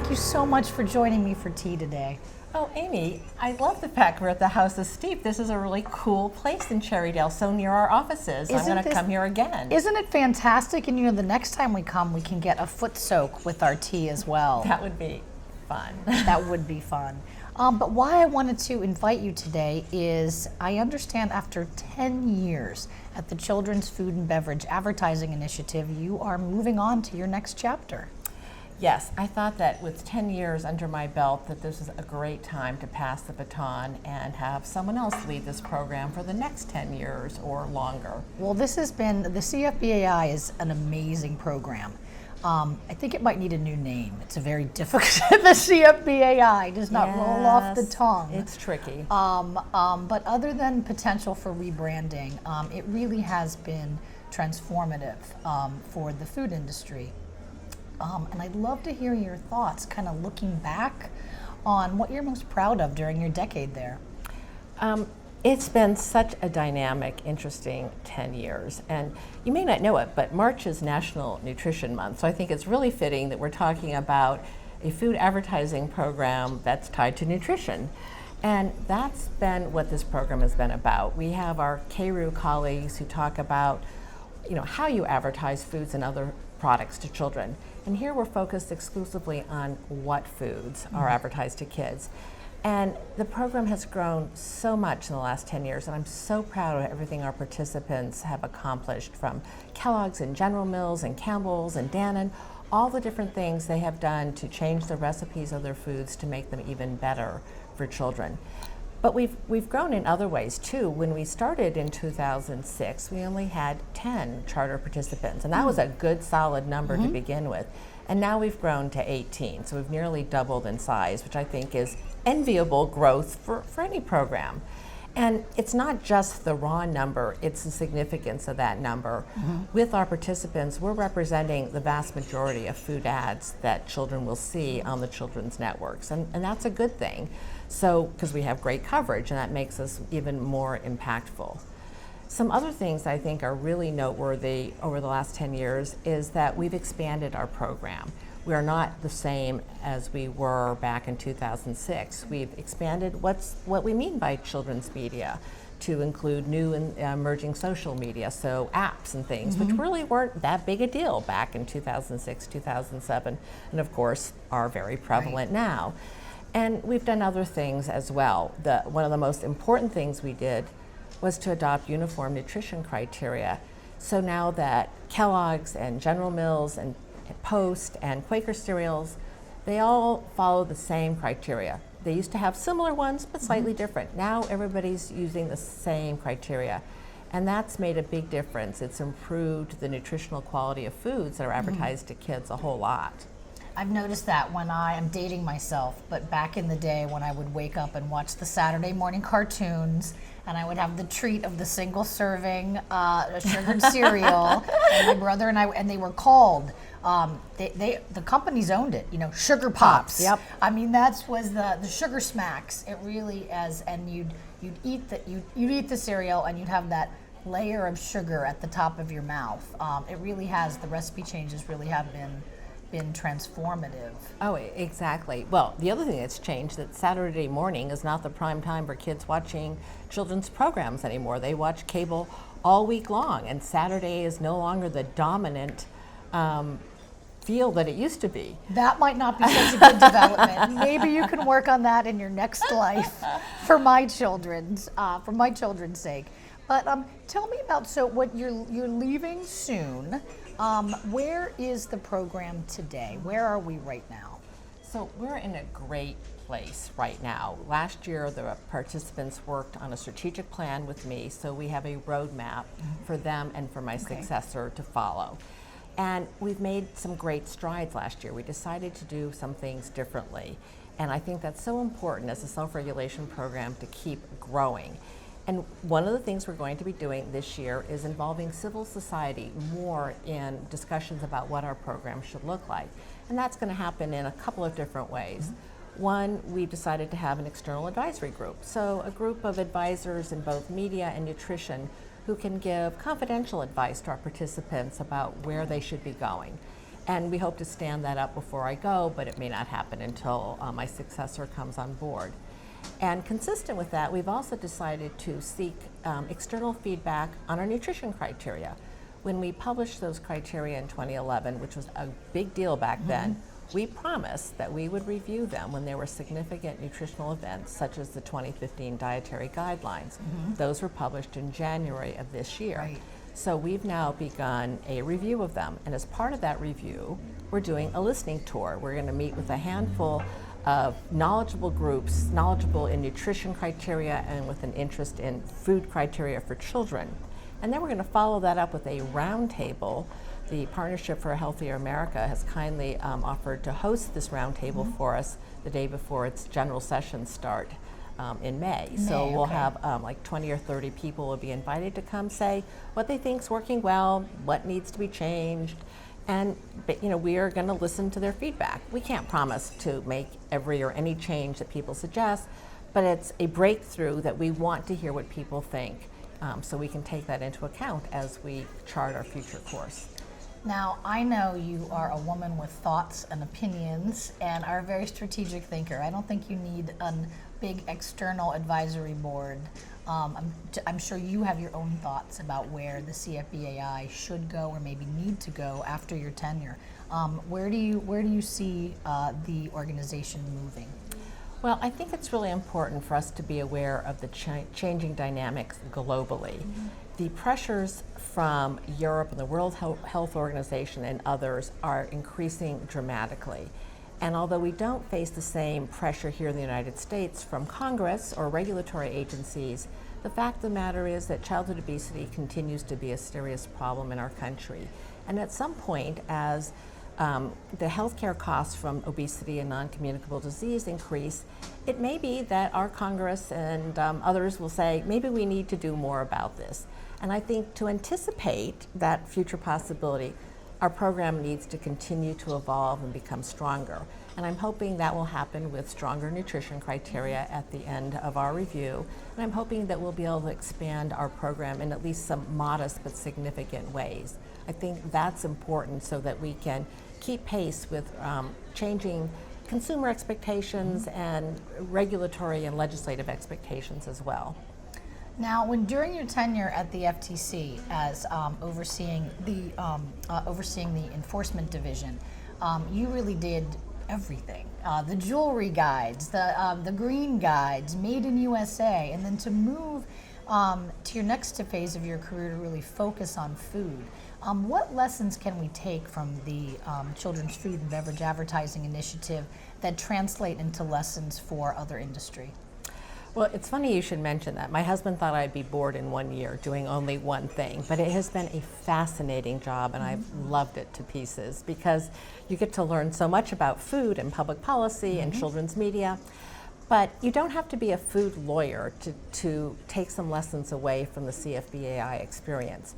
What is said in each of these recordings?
thank you so much for joining me for tea today. Oh, Amy, I love the fact we're at the House of Steve. This is a really cool place in Cherrydale, so near our offices. I'm going to come here again. Isn't it fantastic? And you know, the next time we come, we can get a foot soak with our tea as well. That would be fun. That would be fun. But why I wanted to invite you today is I understand after 10 years at the Children's Food and Beverage Advertising Initiative, you are moving on to your next chapter. Yes, I thought that with 10 years under my belt that this is a great time to pass the baton and have someone else lead this program for the next 10 years or longer. Well, this has been, the CFBAI is an amazing program. I think it might need a new name. It's a very difficult, the CFBAI does not roll off the tongue. It's tricky. But other than potential for rebranding, it really has been transformative for the food industry. And I'd love to hear your thoughts, kind of looking back on what you're most proud of during your decade there. It's been such a dynamic, interesting 10 years. And you may not know it, but March is National Nutrition Month. So I think it's really fitting that we're talking about a food advertising program that's tied to nutrition. And that's been what this program has been about. We have our KRU colleagues who talk about, how you advertise foods and other products to children. And here we're focused exclusively on what foods are advertised to kids. And the program has grown so much in the last 10 years, and I'm so proud of everything our participants have accomplished, from Kellogg's and General Mills and Campbell's and Dannon, all the different things they have done to change the recipes of their foods to make them even better for children. But we've grown in other ways too. When we started in 2006, we only had 10 charter participants, and that was a good solid number to begin with. And now we've grown to 18, so we've nearly doubled in size, which I think is enviable growth for any program. And it's not just the raw number, it's the significance of that number. With our participants, we're representing the vast majority of food ads that children will see on the children's networks, and that's a good thing. So, because we have great coverage, and that makes us even more impactful. Some other things I think are really noteworthy over the last 10 years is that we've expanded our program. We are not the same as we were back in 2006. We've expanded what we mean by children's media to include new and emerging social media, so apps and things, which really weren't that big a deal back in 2006, 2007, and of course are very prevalent now. And we've done other things as well. One of the most important things we did was to adopt uniform nutrition criteria. So now that Kellogg's and General Mills and Post and Quaker cereals, they all follow the same criteria. They used to have similar ones, but slightly different. Now everybody's using the same criteria. And that's made a big difference. It's improved the nutritional quality of foods that are advertised to kids a whole lot. I've noticed that when I'm dating myself, but back in the day when I would wake up and watch the Saturday morning cartoons, and I would have the treat of the single serving sugared cereal, and my brother and I, and they were called, the companies owned it, Sugar Pops. Yep. I mean, that was the Sugar Smacks. It really is, and you'd eat the cereal, and you'd have that layer of sugar at the top of your mouth. It really has, the recipe changes really have been transformative. Oh, exactly. Well, the other thing that's changed, that Saturday morning is not the prime time for kids watching children's programs anymore. They watch cable all week long, and Saturday is no longer the dominant field that it used to be. That might not be such a good development. Maybe you can work on that in your next life for my children's sake. But tell me about, so what you're leaving soon. Where is the program today? Where are we right now? So we're in a great place right now. Last year, the participants worked on a strategic plan with me, so we have a roadmap for them and for my successor to follow. And we've made some great strides last year. We decided to do some things differently. And I think that's so important as a self-regulation program to keep growing. And one of the things we're going to be doing this year is involving civil society more in discussions about what our program should look like. And that's going to happen in a couple of different ways. One, we've decided to have an external advisory group. So a group of advisors in both media and nutrition who can give confidential advice to our participants about where they should be going. And we hope to stand that up before I go, but it may not happen until my successor comes on board. And consistent with that, we've also decided to seek external feedback on our nutrition criteria. When we published those criteria in 2011, which was a big deal back then, we promised that we would review them when there were significant nutritional events, such as the 2015 dietary guidelines. Those were published in January of this year. Right. So we've now begun a review of them. And as part of that review, we're doing a listening tour. We're going to meet with a handful of knowledgeable groups, knowledgeable in nutrition criteria and with an interest in food criteria for children. And then we're going to follow that up with a roundtable. The Partnership for a Healthier America has kindly offered to host this roundtable for us the day before its general sessions start in May. So we'll have like 20 or 30 people will be invited to come say what they think's working well, what needs to be changed. And we are going to listen to their feedback. We can't promise to make every or any change that people suggest, but it's a breakthrough that we want to hear what people think, so we can take that into account as we chart our future course. Now, I know you are a woman with thoughts and opinions and are a very strategic thinker. I don't think you need a big external advisory board. I'm sure you have your own thoughts about where the CFBAI should go or maybe need to go after your tenure. Where do you see the organization moving? Well, I think it's really important for us to be aware of the changing dynamics globally. The pressures from Europe and the World Health Organization and others are increasing dramatically. And although we don't face the same pressure here in the United States from Congress or regulatory agencies, the fact of the matter is that childhood obesity continues to be a serious problem in our country. And at some point, as the healthcare costs from obesity and non-communicable disease increase, it may be that our Congress and others will say, maybe we need to do more about this. And I think to anticipate that future possibility, our program needs to continue to evolve and become stronger. And I'm hoping that will happen with stronger nutrition criteria at the end of our review. And I'm hoping that we'll be able to expand our program in at least some modest but significant ways. I think that's important so that we can keep pace with changing consumer expectations and regulatory and legislative expectations as well. Now, during your tenure at the FTC as overseeing the enforcement division, you really did everything. The jewelry guides, the green guides, Made in USA, and then to move to your next phase of your career to really focus on food. What lessons can we take from the Children's Food and Beverage Advertising Initiative that translate into lessons for other industry? Well, it's funny you should mention that. My husband thought I'd be bored in 1 year doing only one thing, but it has been a fascinating job and I've loved it to pieces because you get to learn so much about food and public policy and children's media. But you don't have to be a food lawyer to take some lessons away from the CFBAI experience.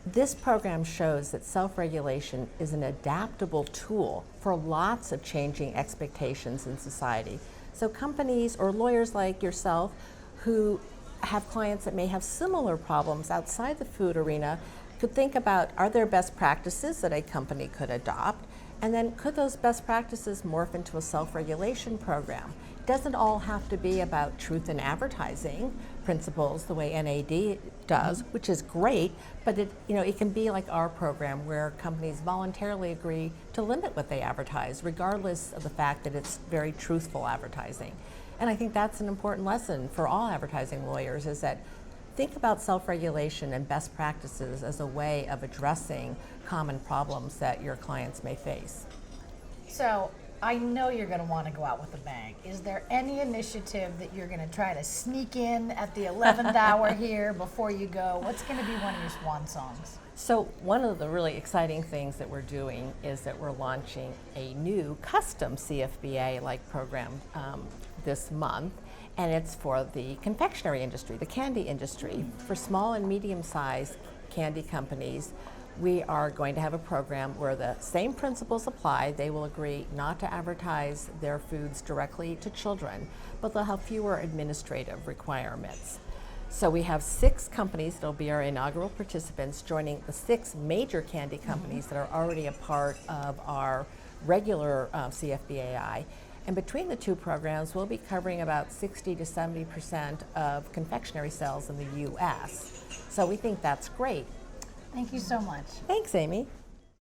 This program shows that self-regulation is an adaptable tool for lots of changing expectations in society. So companies or lawyers like yourself who have clients that may have similar problems outside the food arena could think about, are there best practices that a company could adopt? And then could those best practices morph into a self-regulation program? It doesn't all have to be about truth in advertising principles the way NAD does, which is great, but it can be like our program where companies voluntarily agree to limit what they advertise, regardless of the fact that it's very truthful advertising. And I think that's an important lesson for all advertising lawyers, is that think about self-regulation and best practices as a way of addressing common problems that your clients may face. So I know you're going to want to go out with a bang. Is there any initiative that you're going to try to sneak in at the 11th hour here before you go? What's going to be one of your swan songs? So one of the really exciting things that we're doing is that we're launching a new custom CFBA-like program this month. And it's for the confectionery industry, the candy industry. For small and medium-sized candy companies, we are going to have a program where the same principles apply. They will agree not to advertise their foods directly to children, but they'll have fewer administrative requirements. So we have 6 companies that will be our inaugural participants, joining the 6 major candy companies that are already a part of our regular CFBAI. And between the 2 programs, we'll be covering about 60 to 70% of confectionery sales in the U.S. So we think that's great. Thank you so much. Thanks, Amy.